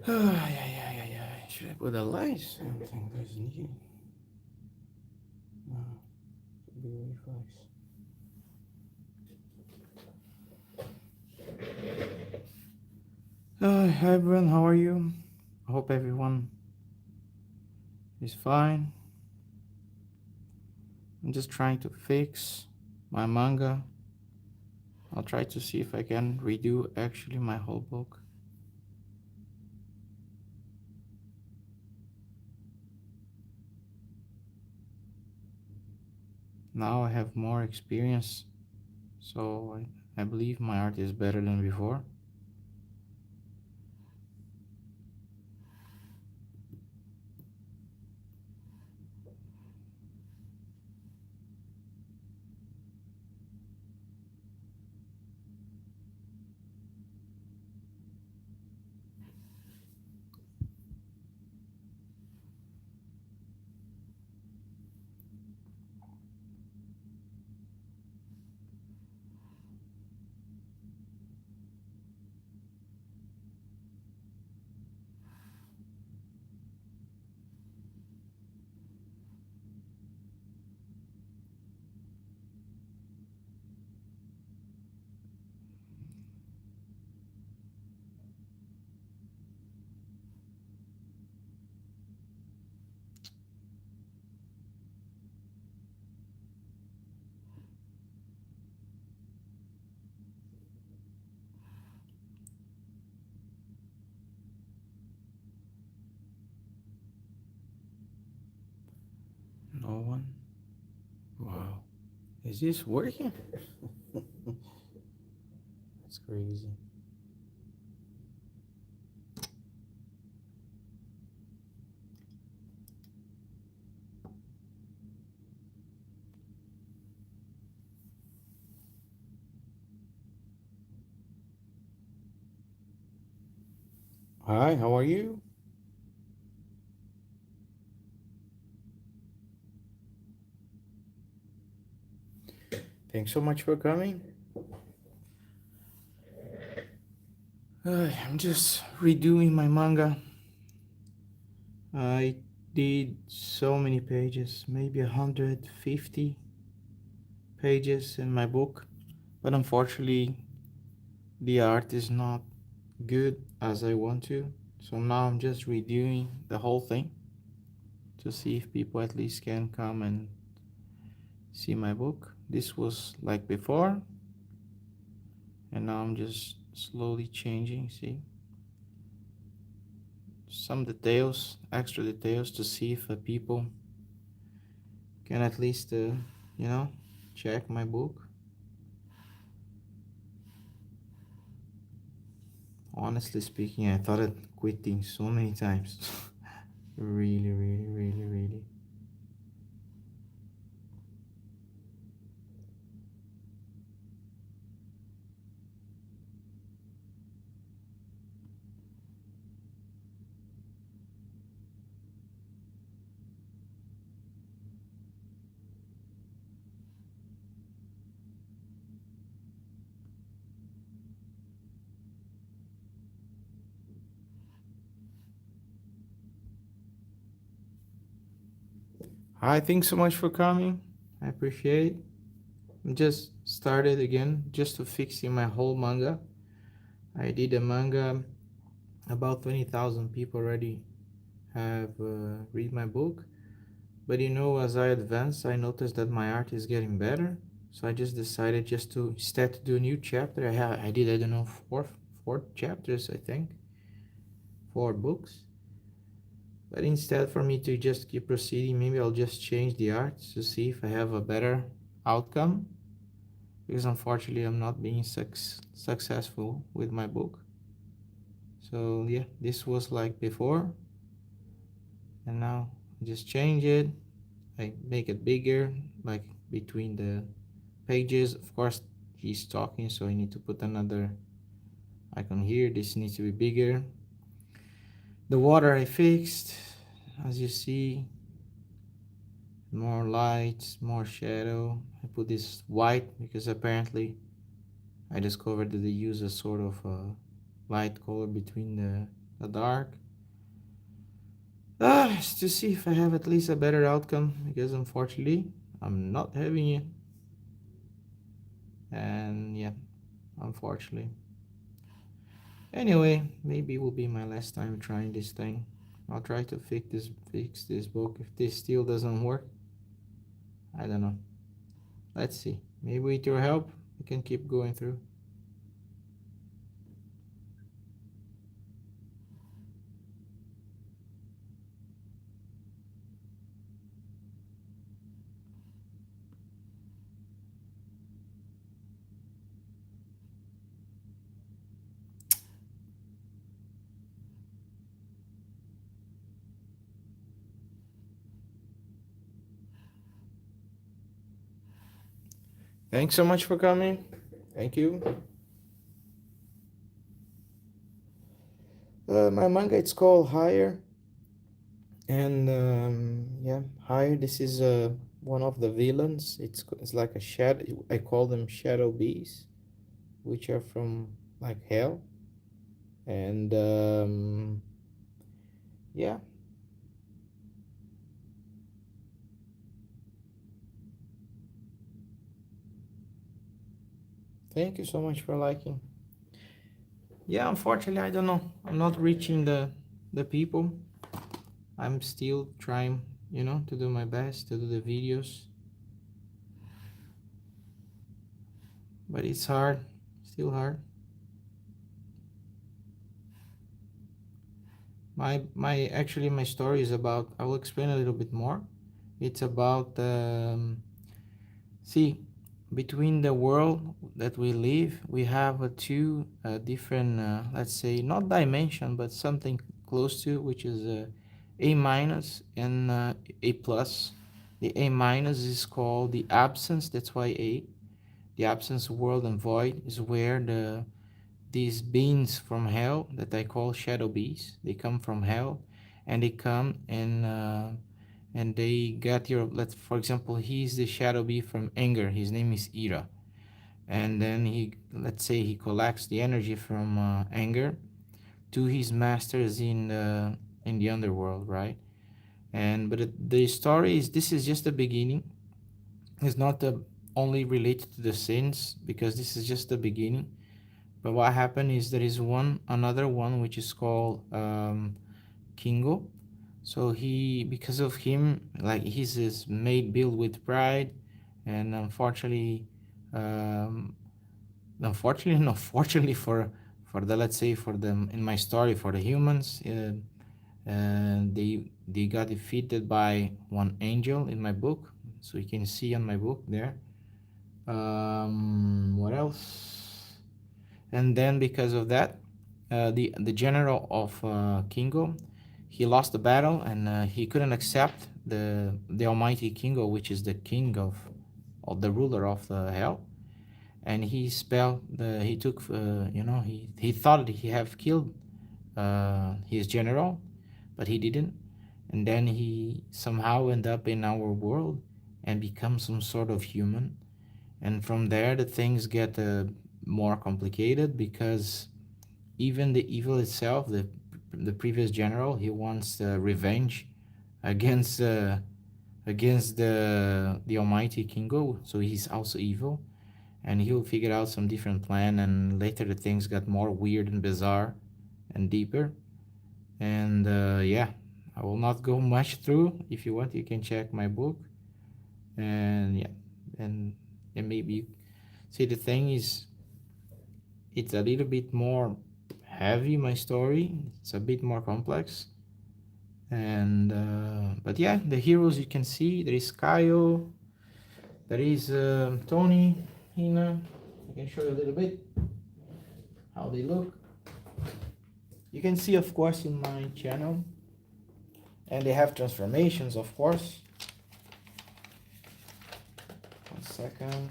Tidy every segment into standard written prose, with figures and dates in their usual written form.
Should I put a light? Something there's need. No, should be reflex. Hi everyone, how are you? I hope everyone is fine. I'm just trying to fix my manga. I'll try to see if I can redo actually my whole book. Now I have more experience, so I believe my art is better than before. No one? Wow. Is this working? That's crazy. Hi, how are you? Thanks so much for coming. I'm just redoing my manga. I did so many pages, maybe 150 pages in my book, but unfortunately, the art is not good as I want to. So now I'm just redoing the whole thing to see if people at least can come and see my book. This was like before, and now I'm just slowly changing. See some details, extra details, to see if people can at least, check my book. Honestly speaking, I thought of quitting so many times. Really, really, really, really. Hi, thanks so much for coming. I appreciate it. I just started again just to fixing my whole manga. I did a manga, about 20,000 people already have read my book. But as I advance, I noticed that my art is getting better. So I just decided just to instead to do a new chapter. I did, I don't know, four chapters, I think, 4 books. But instead for me to just keep proceeding, maybe I'll just change the art to see if I have a better outcome. Because unfortunately I'm not being successful with my book. So yeah, this was like before, and now I just change it. I make it bigger, like between the pages. Of course, he's talking, so I need to put another icon here. This needs to be bigger. The water I fixed, as you see, more lights, more shadow. I put this white because apparently I discovered that they use a sort of light color between the dark. To see if I have at least a better outcome, because unfortunately I'm not having it. And yeah, unfortunately. Anyway, maybe it will be my last time trying this thing. I'll try to fix this book. If this still doesn't work, I don't know. Let's see. Maybe with your help, we can keep going through. Thanks so much for coming. Thank you. My manga, it's called Higher. And yeah, Higher. This is one of the villains. It's like a shadow. I call them shadow bees, which are from like hell. And yeah, thank you so much for liking. Yeah, unfortunately, I don't know. I'm not reaching the people. I'm still trying, to do my best to do the videos, but it's hard. Still hard. My story is about. I will explain a little bit more. It's about see, between the world that we live, we have two different, let's say, not dimension, but something close to, which is A minus and A plus. The A minus is called the absence. That's why A. The absence, world, and void is where these beings from hell that I call shadow bees. They come from hell, and they come and they get your. Let's, for example, he's the shadow bee from anger. His name is Ira, and then let's say he collects the energy from anger to his masters in the underworld, right? And but the story is, this is just the beginning. It's not only related to the sins, because this is just the beginning. But what happened is there is another one which is called Kingo. So because of him, like, he's is made built with pride, and no, fortunately for the, let's say, for them in my story, for the humans, they got defeated by one angel in my book. So you can see on my book there. What else? And then because of that, the general of Kingo, he lost the battle, and he couldn't accept the Almighty Kingo, which is the king of the ruler of the hell. And he took, he thought he have killed his general, but he didn't. And then he somehow end up in our world and become some sort of human. And from there, the things get more complicated, because even the evil itself, the previous general, he wants revenge against the Almighty Kingo. So he's also evil, and he'll figure out some different plan. And later, the things got more weird and bizarre and deeper. And yeah, I will not go much through. If you want, you can check my book. And yeah, and maybe see, the thing is, it's a little bit more heavy, my story. It's a bit more complex. And but yeah, the heroes, you can see there is Kaio, there is Tony, Hina. I can show you a little bit how they look. You can see, of course, in my channel, and they have transformations, of course. 1 second.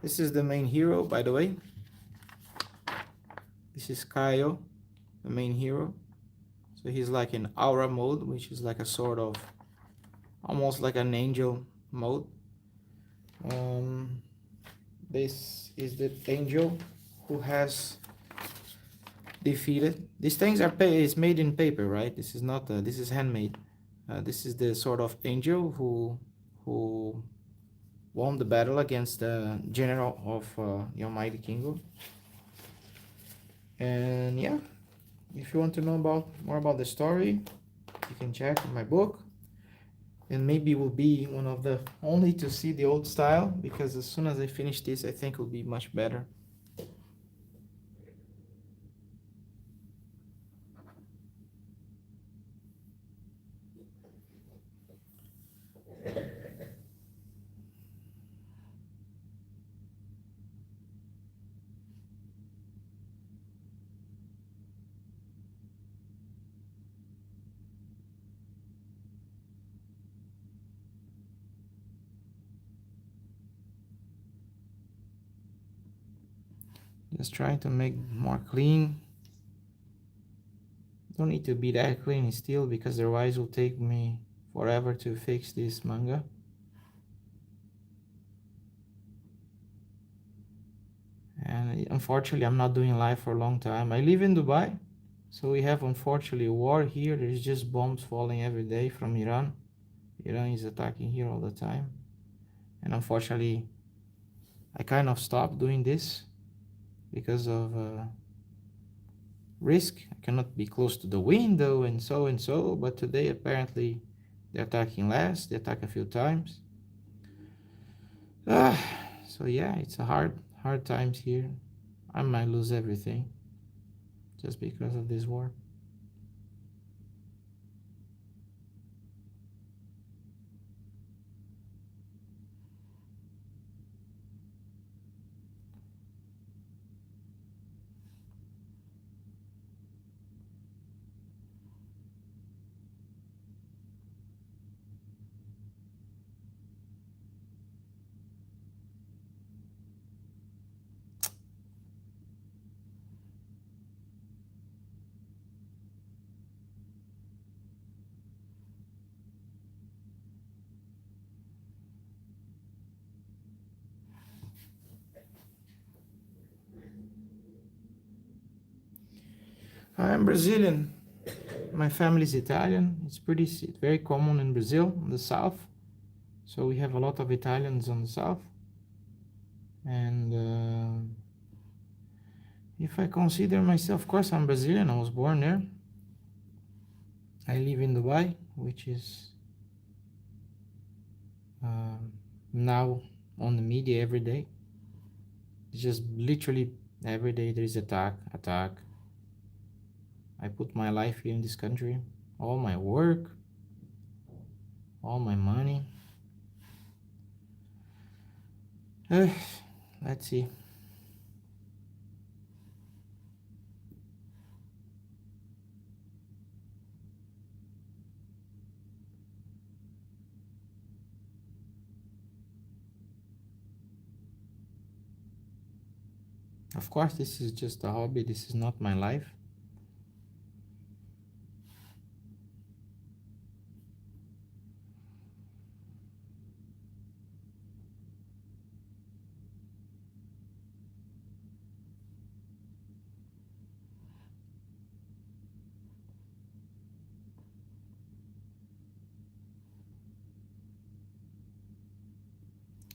This is the main hero, by the way. This is Kaio, the main hero. So he's like in aura mode, which is like a sort of, almost like an angel mode. This is the angel who has defeated. These things are is made in paper, right? This is not. This is handmade. This is the sort of angel who won the battle against the general of your mighty kingdom. And yeah, if you want to know about more about the story, you can check my book. And maybe will be one of the only to see the old style, because as soon as I finish this, I think it will be much better. Just trying to make more clean. Don't need to be that clean still, because otherwise it will take me forever to fix this manga. And unfortunately, I'm not doing live for a long time. I live in Dubai, so we have unfortunately a war here. There's just bombs falling every day from Iran. Iran is attacking here all the time. And unfortunately, I kind of stopped doing this because of risk. I cannot be close to the window and so. But today, apparently, they're attacking less. They attack a few times. Ah, so yeah, it's a hard times here. I might lose everything just because of this war. I'm Brazilian. My family is Italian. It's very common in Brazil, in the south. So we have a lot of Italians on the south. And if I consider myself, of course, I'm Brazilian. I was born there. I live in Dubai, which is now on the media every day. It's just literally every day there is attack. I put my life here in this country, all my work, all my money. Let's see. Of course, this is just a hobby. This is not my life.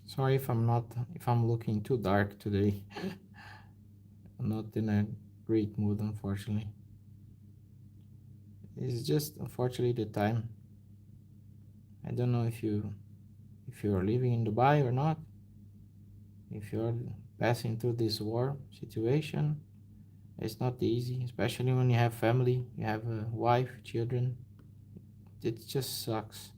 Sorry if I'm looking too dark today. I'm not in a great mood, unfortunately. It's just unfortunately the time. I don't know if you're living in Dubai or not. If you're passing through this war situation, it's not easy, especially when you have family, you have a wife, children. It just sucks.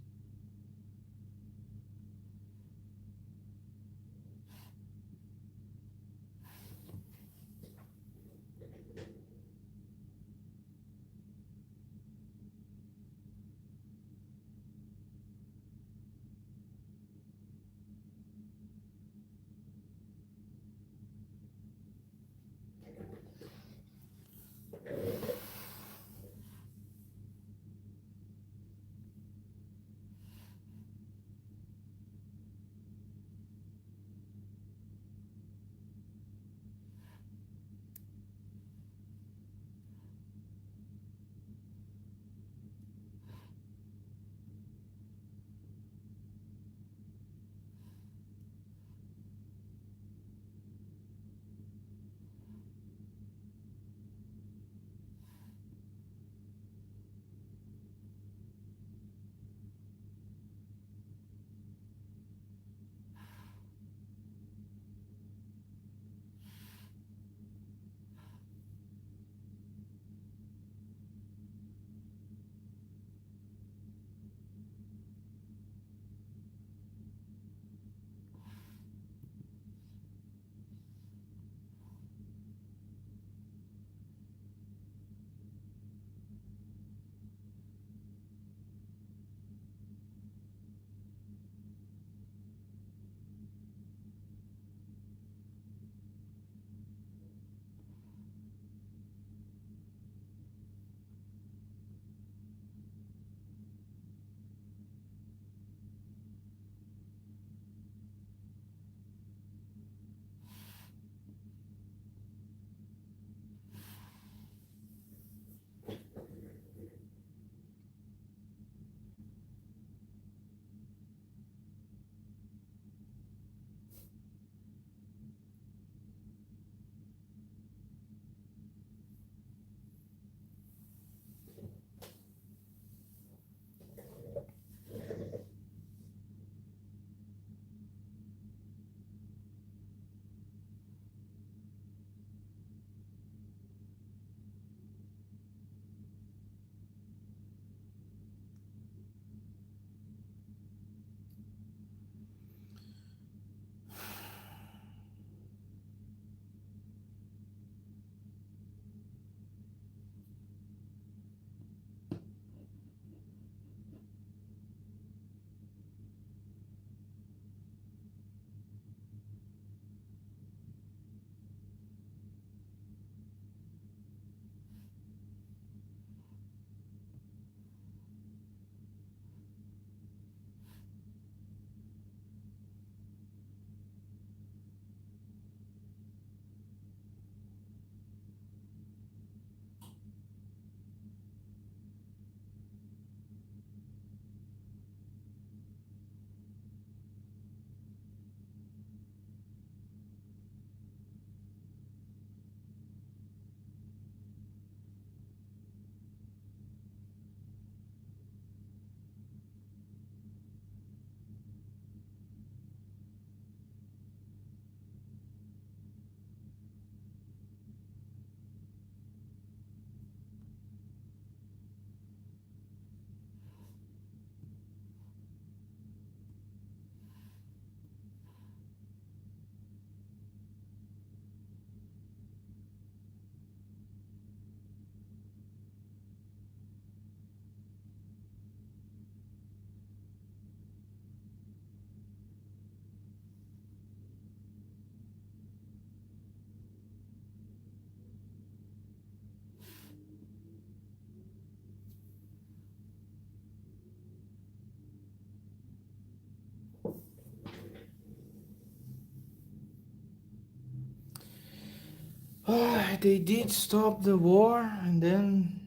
They did stop the war, and then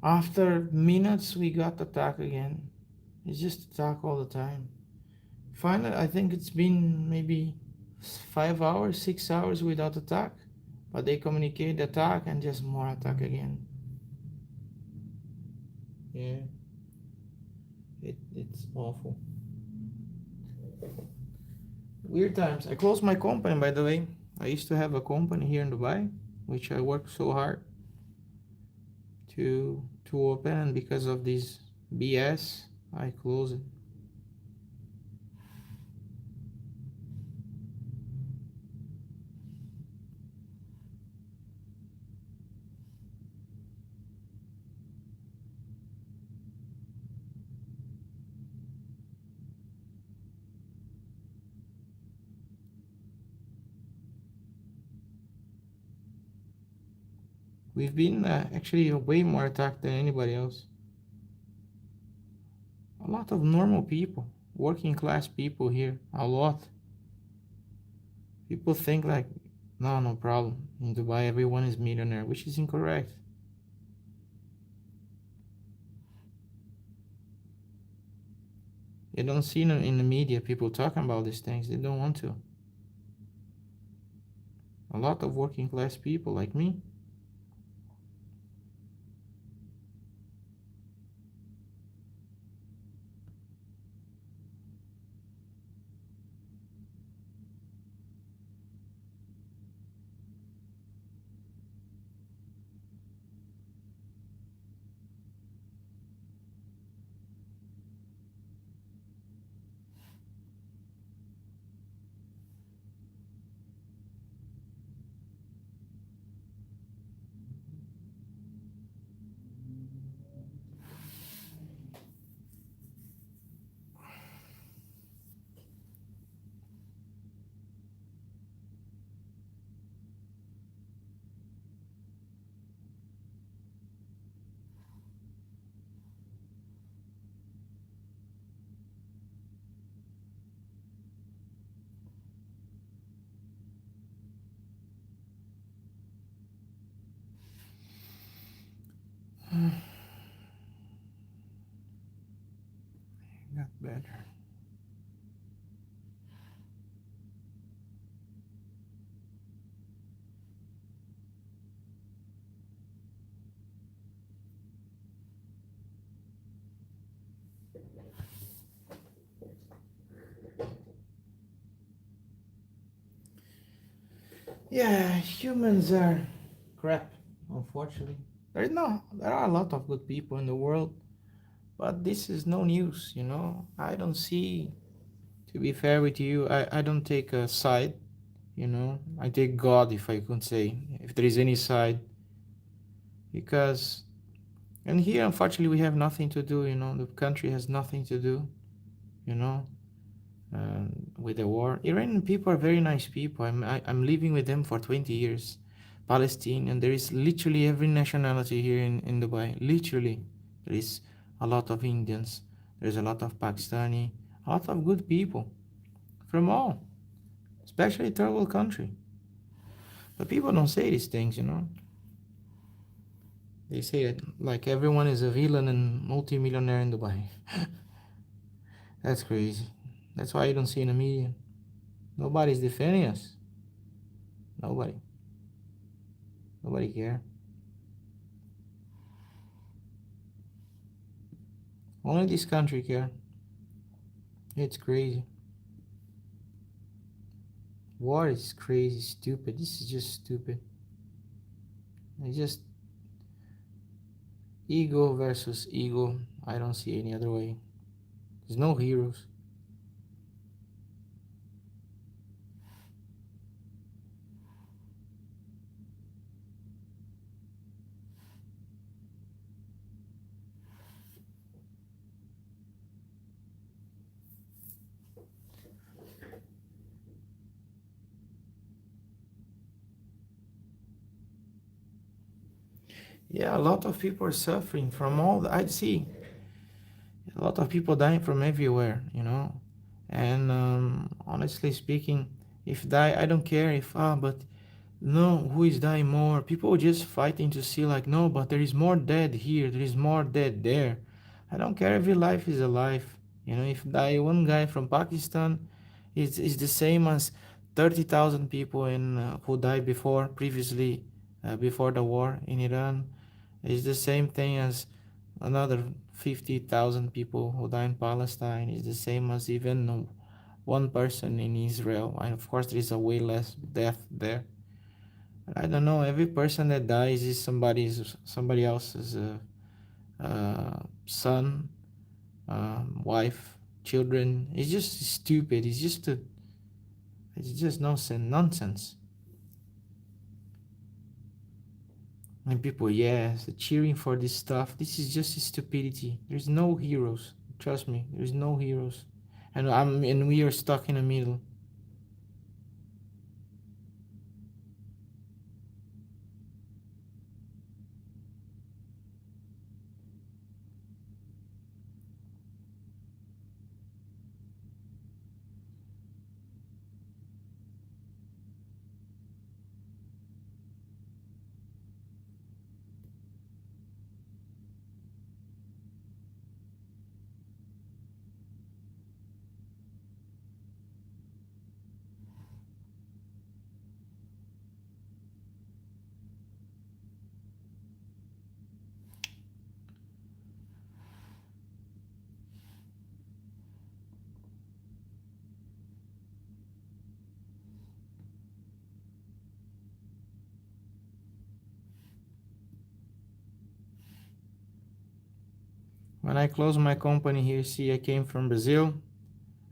after minutes we got attacked again. It's just attack all the time. Finally, I think it's been maybe 5 hours, 6 hours without attack, but they communicate attack and just more attack again. Yeah, it's awful. Weird times. I closed my company, by the way. I used to have a company here in Dubai, which I worked so hard to open, and because of this BS, I closed it. We've been actually way more attacked than anybody else. A lot of normal people, working class people here, a lot. People think like, no, no problem. In Dubai, everyone is millionaire, which is incorrect. You don't see in the media people talking about these things. They don't want to. A lot of working class people like me. Got better. Yeah, humans are crap, unfortunately. There are a lot of good people in the world, but this is no news. I don't see, to be fair with you, I don't take a side. I take God, if I could say, if there is any side, because, and here, unfortunately, we have nothing to do. The country has nothing to do, you know, with the war. Iranian people are very nice people. I'm living with them for 20 years. Palestinian, there is literally every nationality here in Dubai. Literally, there is a lot of Indians. There's a lot of Pakistani, a lot of good people from all, especially third world country. But people don't say these things. They say that like everyone is a villain and multimillionaire in Dubai. That's crazy. That's why you don't see in the media. Nobody's defending us. Nobody. Nobody care. Only this country care. It's crazy. War is crazy, stupid. This is just stupid. It's just ego versus ego. I don't see any other way. There's no heroes. Yeah, a lot of people are suffering from all the, I see a lot of people dying from everywhere. And honestly speaking, if die, I don't care if but No, who is dying more? People just fighting to see like, no, but there is more dead here, there is more dead there. I don't care, every life is a life. You know, if die one guy from Pakistan, it's the same as 30,000 people in who died before previously before the war in Iran. It's the same thing as another 50,000 people who die in Palestine. It's the same as even one person in Israel. And of course, there is a way less death there. I don't know. Every person that dies is somebody else's son, wife, children. It's just stupid. It's just nonsense. Nonsense. And people, yes, cheering for this stuff. This is just stupidity. There's no heroes. Trust me. There's no heroes, and we are stuck in the middle. When I closed my company here, see, I came from Brazil.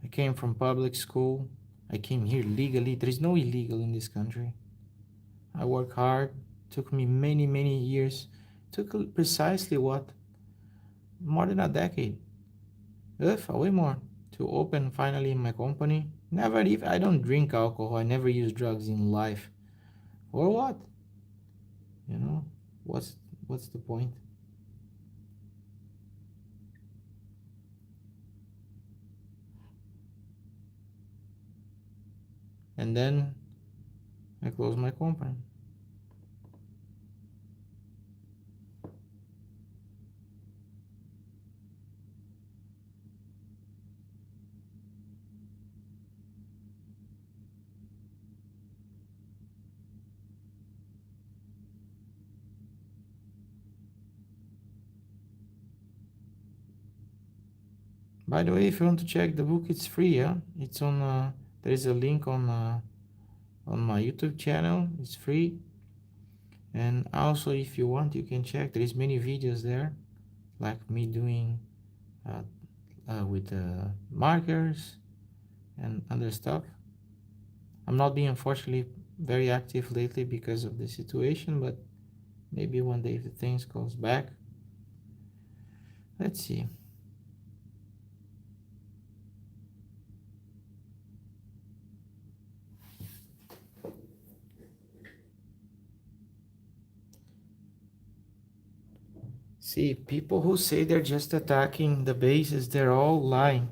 I came from public school. I came here legally. There is no illegal in this country. I work hard. Took me many, many years. Took precisely what? More than a decade. Way more. To open finally my company. Never even, I don't drink alcohol. I never use drugs in life. For what? You know? What's what's the point? And then I closed my company. By the way, if you want to check the book, it's free, yeah? It's on there is a link on my YouTube channel. It's free. And also, if you want, you can check. There is many videos there, like me doing uh, with markers and other stuff. I'm not being unfortunately very active lately because of the situation, but maybe one day if the things goes back. Let's see. See, people who say they're just attacking the bases, they're all lying.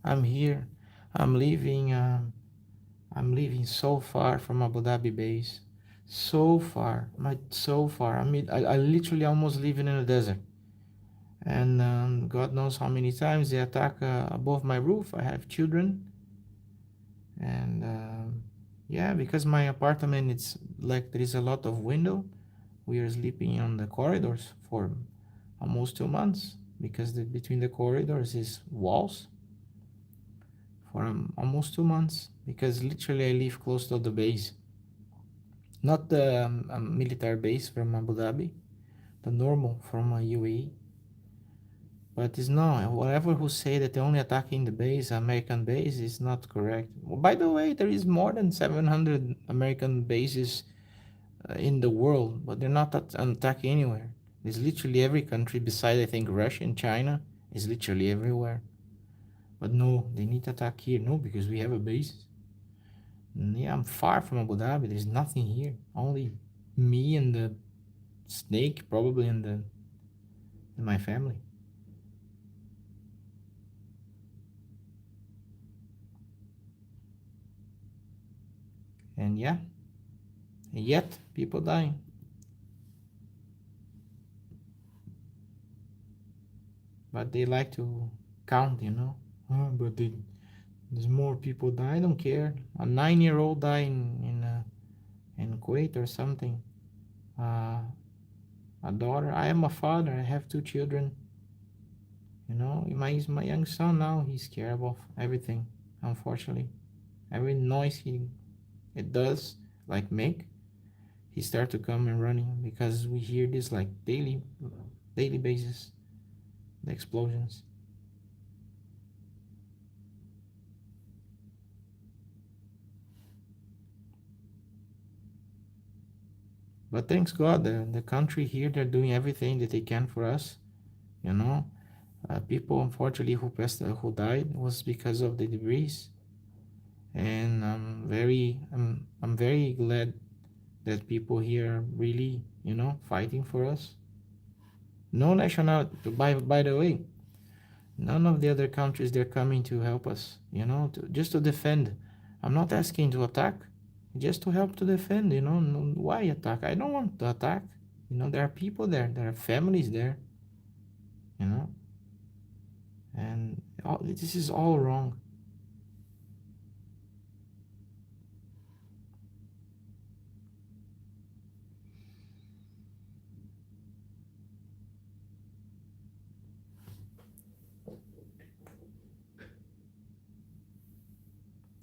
I'm here. I'm leaving. I'm living so far from Abu Dhabi base, so far, so far. I mean, I literally almost living in a desert, and God knows how many times they attack above my roof. I have children, and yeah, because my apartment it's like there is a lot of window. We are sleeping on the corridors for almost 2 months because between the corridors is walls for almost 2 months because literally I live close to the base. Not the military base from Abu Dhabi, the normal from UAE. But it's not. Whatever who say that they're only attacking the base, American base, is not correct. Well, by the way, there is more than 700 American bases in the world, but they're not attacking anywhere. There's literally every country besides, I think, Russia and China is literally everywhere. But no, they need to attack here. No, because we have a base. Yeah, I'm far from Abu Dhabi. There's nothing here. Only me and the snake probably in my family. And yeah, And yet, people dying. But they like to count, you know. Oh, but there's more people die. I don't care. A 9-year-old died in Kuwait or something. Uh, a daughter. I am a father. I have 2 children. You know, my young son now. He's scared of everything. Unfortunately, every noise it does, like make, he start to come and running because we hear this like daily basis. The explosions. But thanks God, the country here, they're doing everything that they can for us. You know, people unfortunately who died was because of the debris, and I'm very glad that people here are really, you know, fighting for us. No nationality. By the way, none of the other countries they're coming to help us. You know, just to defend. I'm not asking to attack, just to help to defend. You know, why attack? I don't want to attack. You know, there are people there, there are families there. You know, and this is all wrong.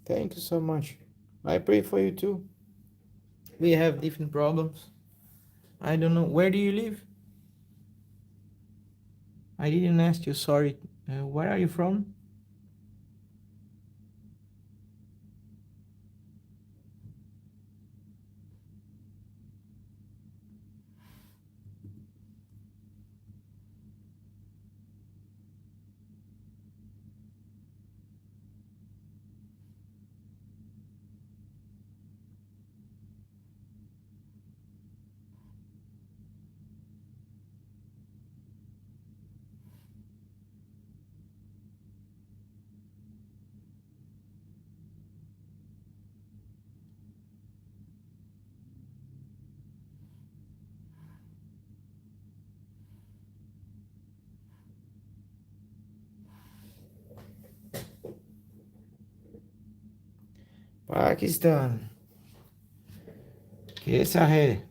Thank you so much. I pray for you too. We have different problems. I don't know. Where do you live? I didn't ask you. Sorry. Where are you from? Pakistan. Kaisa hai.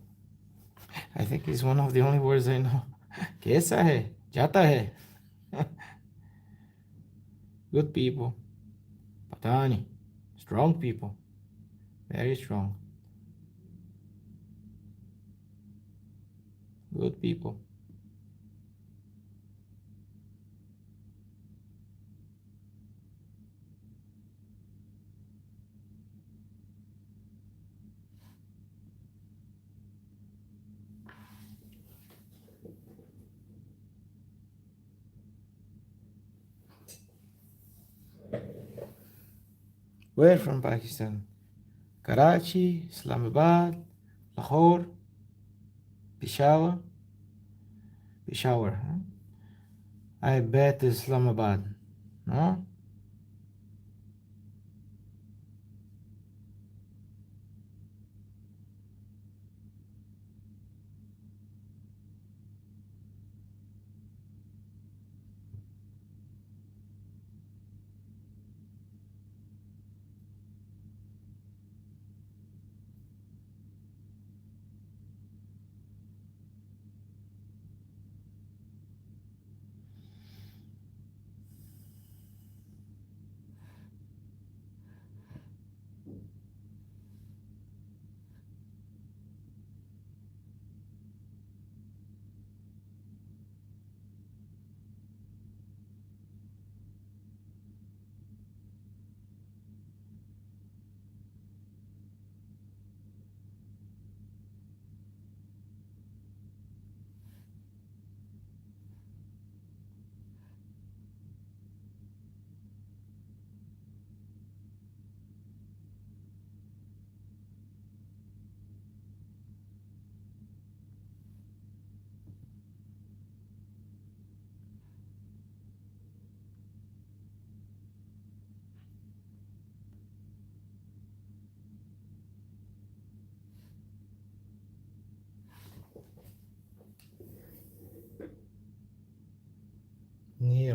I think it's one of the only words I know. Kaisa hai. Jata hai. Good people. Patani. Strong people. Very strong. Good people. Where from Pakistan? Karachi, Islamabad, Lahore, Peshawar. Peshawar, huh? I bet Islamabad. No?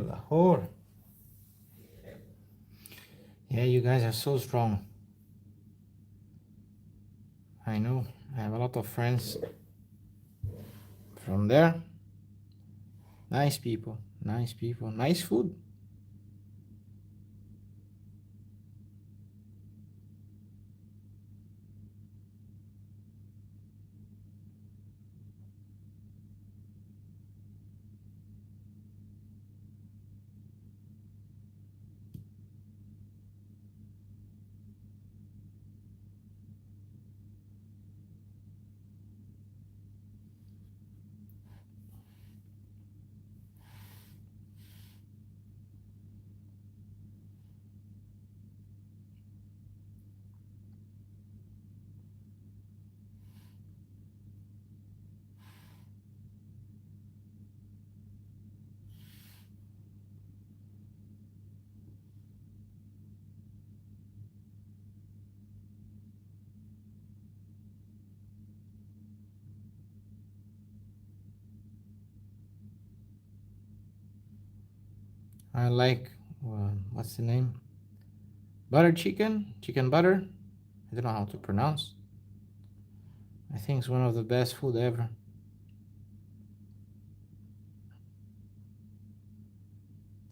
Lahore. Yeah, you guys are so strong. I know. I have a lot of friends from there. Nice people. Nice people. Nice food. I like, what's the name? Butter chicken? Chicken butter? I don't know how to pronounce. I think it's one of the best food ever.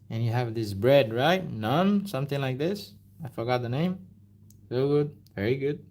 And you have this bread, right? Naan, something like this. I forgot the name. So good. Very good.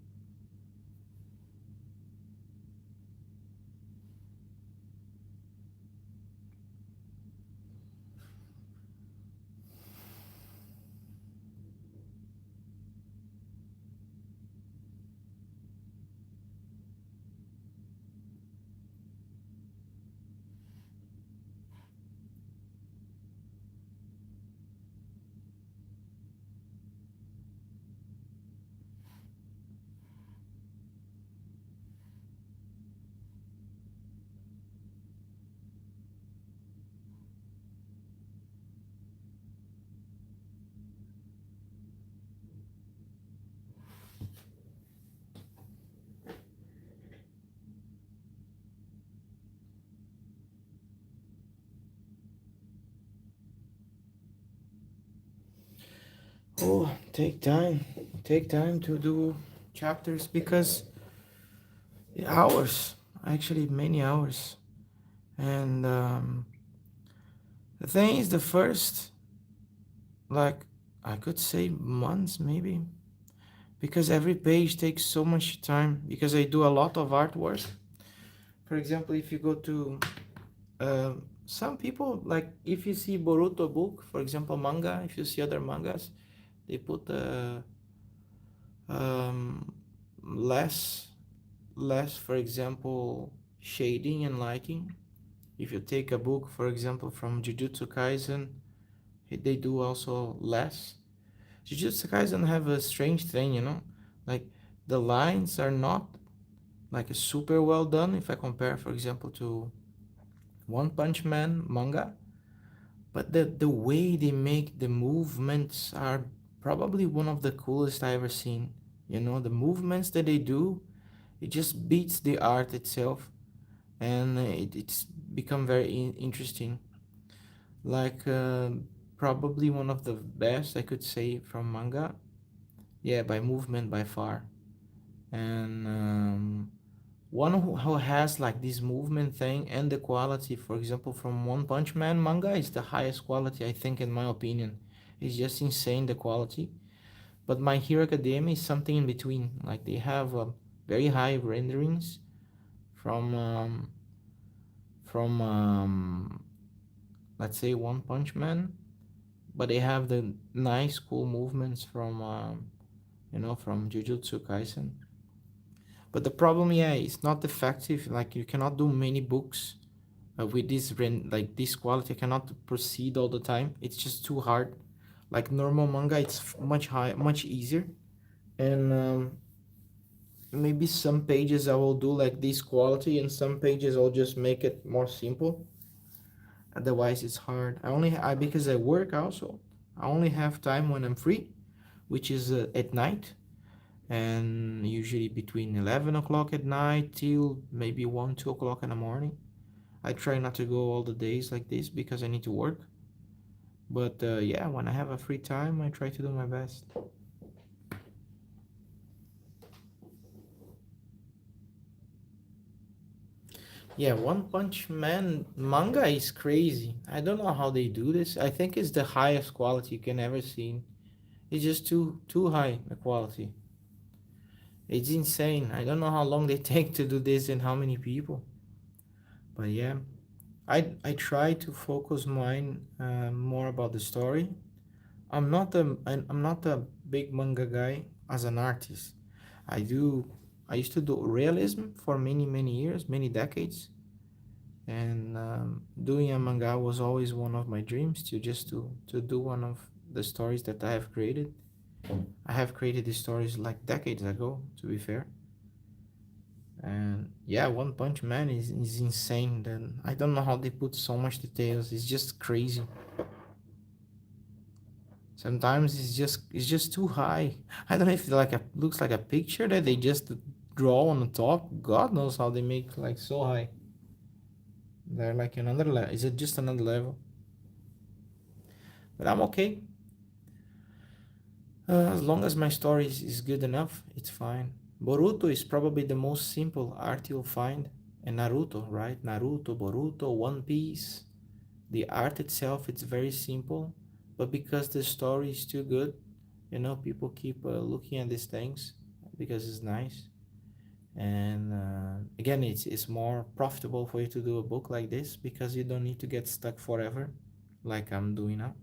Oh, take time. Take time to do chapters because hours, actually many hours. And the thing is, the first, like, I could say months maybe, because every page takes so much time because I do a lot of artwork. For example, if you go to uh, some people, like if you see Boruto book, for example, manga, if you see other mangas, they put um, less, for example, shading and lighting. If you take a book, for example, from Jujutsu Kaisen, they do also less. Jujutsu Kaisen have a strange thing, like the lines are not like super well done if I compare, for example, to One Punch Man manga, but the way they make the movements are probably one of the coolest I ever seen. The movements that they do, it just beats the art itself, and it's become very interesting. Like probably one of the best I could say from manga. Yeah, by movement by far. And one who has like this movement thing and the quality, for example, from One Punch Man manga is the highest quality, I think, in my opinion. It's just insane, the quality. But My Hero Academia is something in between. Like they have very high renderings from let's say One Punch Man, but they have the nice cool movements from from Jujutsu Kaisen. But the problem, yeah, it's not effective. Like you cannot do many books with like this quality. I cannot proceed all the time. It's just too hard. Like normal manga, it's much easier. And maybe some pages I will do like this quality, and some pages I'll just make it more simple. Otherwise, it's hard. I because I work also. I only have time when I'm free, which is at night, and usually between 11 o'clock at night till maybe 1 2 o'clock in the morning. I try not to go all the days like this because I need to work. But yeah, when I have a free time, I try to do my best. Yeah, One Punch Man manga is crazy. I don't know how they do this. I think it's the highest quality you can ever see. It's just too high the quality. It's insane. I don't know how long they take to do this and how many people. But yeah, I try to focus mine more about the story. I'm not a big manga guy as an artist. I do I used to do realism for many years, many decades, and doing a manga was always one of my dreams to do one of the stories that I have created. I have created these stories like decades ago, to be fair. And yeah, One Punch Man is insane. Then I don't know how they put so much details. It's just crazy. Sometimes it's just too high. I don't know if it like a looks like a picture that they just draw on the top. God knows how they make like so high. They're like another level. Is it just another level? But I'm okay. As long as my story is good enough, it's fine. Boruto is probably the most simple art you'll find. And Naruto, right? Naruto, Boruto, One Piece. The art itself, it's very simple, but because the story is too good, people keep looking at these things because it's nice. And again, it's more profitable for you to do a book like this because you don't need to get stuck forever, like I'm doing now.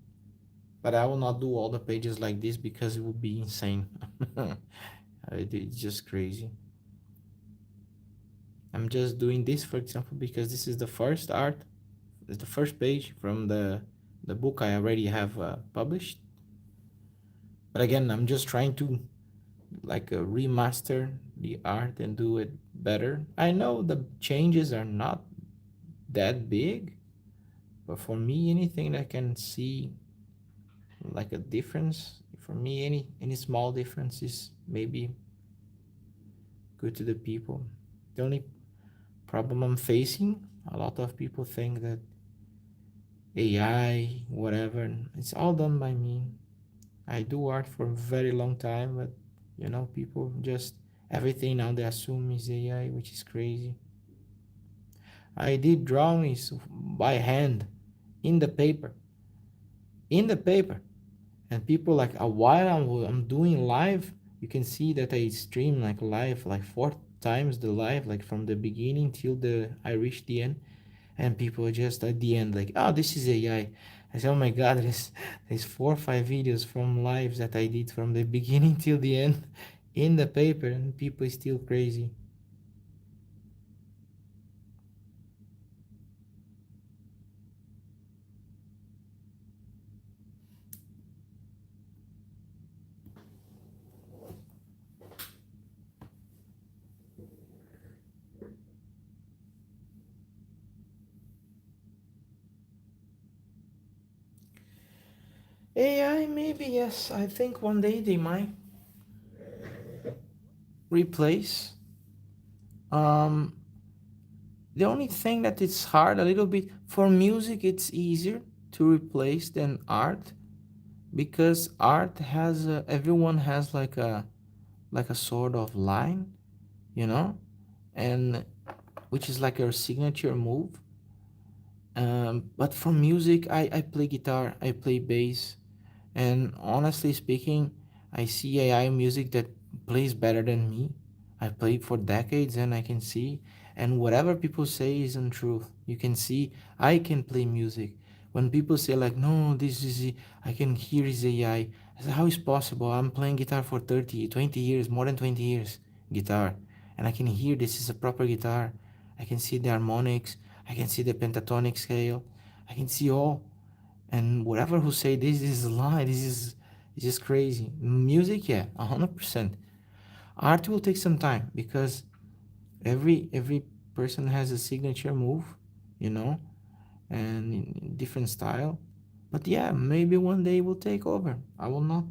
But I will not do all the pages like this because it would be insane. It's just crazy. I'm just doing this, for example, because this is the first art, it's the first page from the book I already have published. But again, I'm just trying to like remaster the art and do it better. I know the changes are not that big, but for me, anything that I can see like a difference, for me, any small difference is maybe good to the people. The only problem I'm facing, a lot of people think that AI, whatever, it's all done by me. I do art for a very long time, but people just everything now they assume is AI, which is crazy. I did drawings by hand in the paper, in the paper, and people like while I'm doing live, you can see that I stream like live, like 4 times the live, like from the beginning till the I reach the end, and people just at the end like, oh, this is AI. I said, oh my god, there's 4 or 5 videos from lives that I did from the beginning till the end in the paper, and people is still crazy. AI, maybe yes. I think one day they might replace. Um, the only thing that it's hard a little bit for music, it's easier to replace than art because art has everyone has like a sort of line, you know, and which is like your signature move. But for music, I play guitar, I play bass, and honestly speaking, I see AI music that plays better than me. I played for decades and I can see, and whatever people say is untruth. You can see I can play music. When people say like, no, this is, I can hear is AI. I say, how is possible? I'm playing guitar for 30, 20 years, more than 20 years, guitar. And I can hear this is a proper guitar. I can see the harmonics. I can see the pentatonic scale. I can see all, and whatever who say this is a lie, this is it's just crazy. Music, yeah, 100%. Art will take some time because every person has a signature move, you know, and in different style. But yeah, maybe one day it will take over. I will not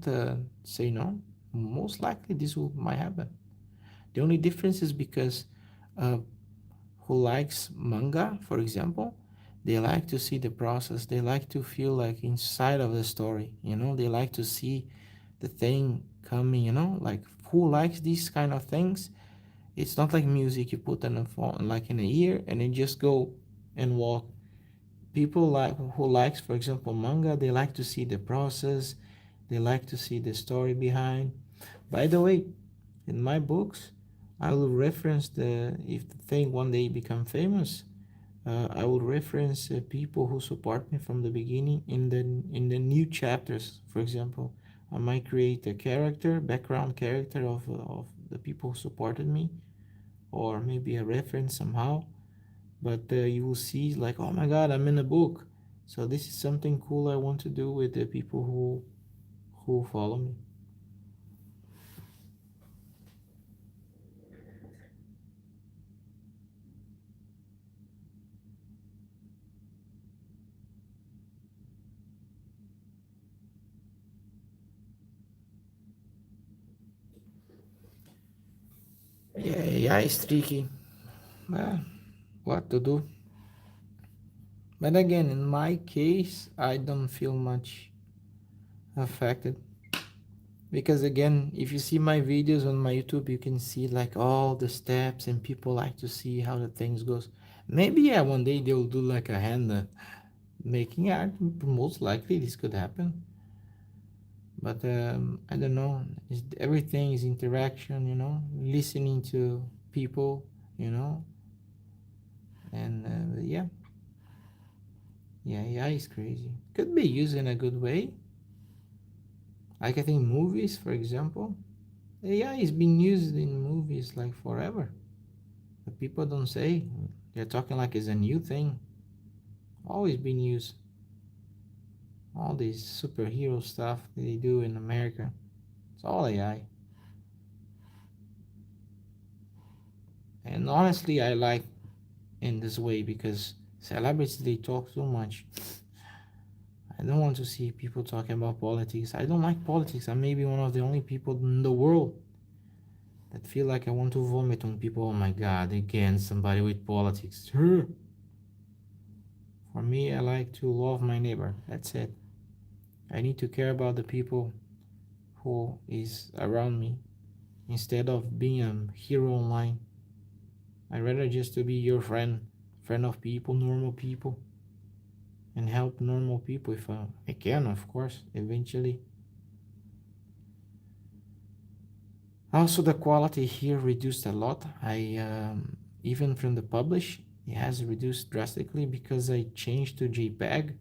say no. Most likely this will might happen. The only difference is because uh, who likes manga, for example, They like to see the process. They like to feel like inside of the story, you know? They like to see the thing coming, you know? Like who likes these kind of things? It's not like music you put on a phone, like in a ear, and then just go and walk. People like who likes, for example, manga, they like to see the process. They like to see the story behind. By the way, in my books, I will reference the if the thing one day become famous. I will reference people who support me from the beginning in the new chapters. For example, I might create a character, background character of the people who supported me, or maybe a reference somehow. But you will see like, oh my God, I'm in a book. So this is something cool I want to do with the people who follow me. Yeah, AI is tricky. Well, what to do? But again, in my case, I don't feel much affected because again, if you see my videos on my YouTube, you can see like all the steps, and people like to see how the things goes. Maybe yeah, one day they'll do like a hand making art. Most likely this could happen, but I don't know. Everything is interaction, you know, listening to people, you know, and yeah, yeah, AI is crazy. Could be used in a good way. Like I think movies, for example, AI is being used in movies like forever. But people don't say. They're talking like it's a new thing. Always been used. All this superhero stuff that they do in America. It's all AI. And honestly, I like in this way because celebrities they talk so much. I don't want to see people talking about politics. I don't like politics. I'm maybe one of the only people in the world that feel like I want to vomit on people. Oh my God, again, somebody with politics. For me, I like to love my neighbor. That's it. I need to care about the people who is around me instead of being a hero online. I'd rather just to be your friend, friend of people, normal people, and help normal people if I can, of course, eventually. Also, the quality here reduced a lot. I even from the publish, it has reduced drastically because I changed to JPEG.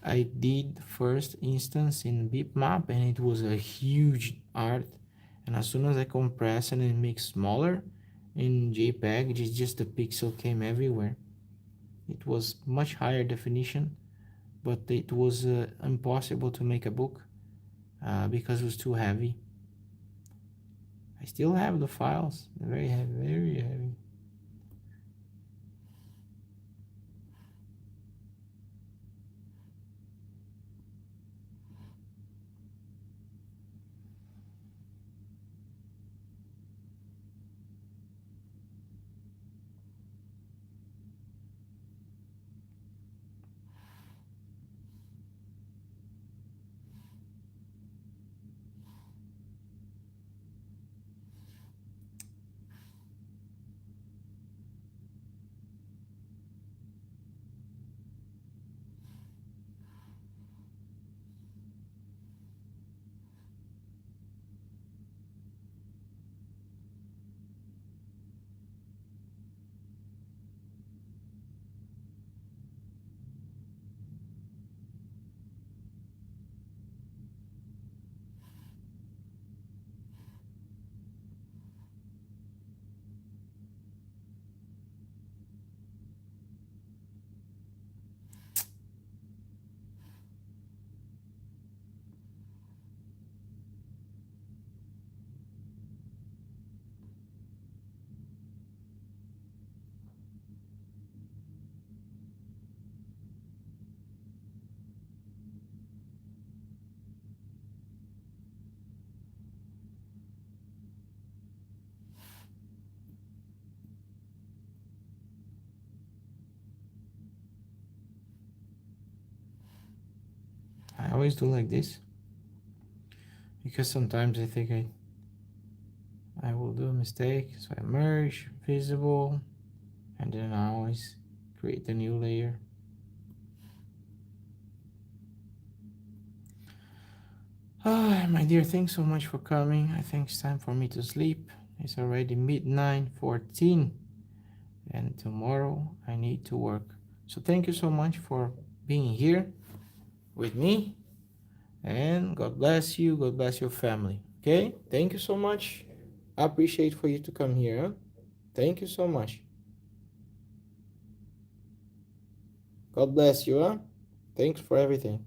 I did first instance in bitmap and it was a huge art. And as soon as I compress and it makes smaller in JPEG, it's just the pixel came everywhere. It was much higher definition, but it was impossible to make a book because it was too heavy. I still have the files, very heavy, very heavy. always do like this, because sometimes I think I will do a mistake. So I merge, visible, and then I always create a new layer. Ah, my dear, thanks so much for coming. I think it's time for me to sleep. It's already midnight 14, and tomorrow I need to work. So thank you so much for being here with me, and God bless you. God bless your family. Okay? Thank you so much. I appreciate for you to come here. Huh? Thank you so much. God bless you. Huh? Thanks for everything.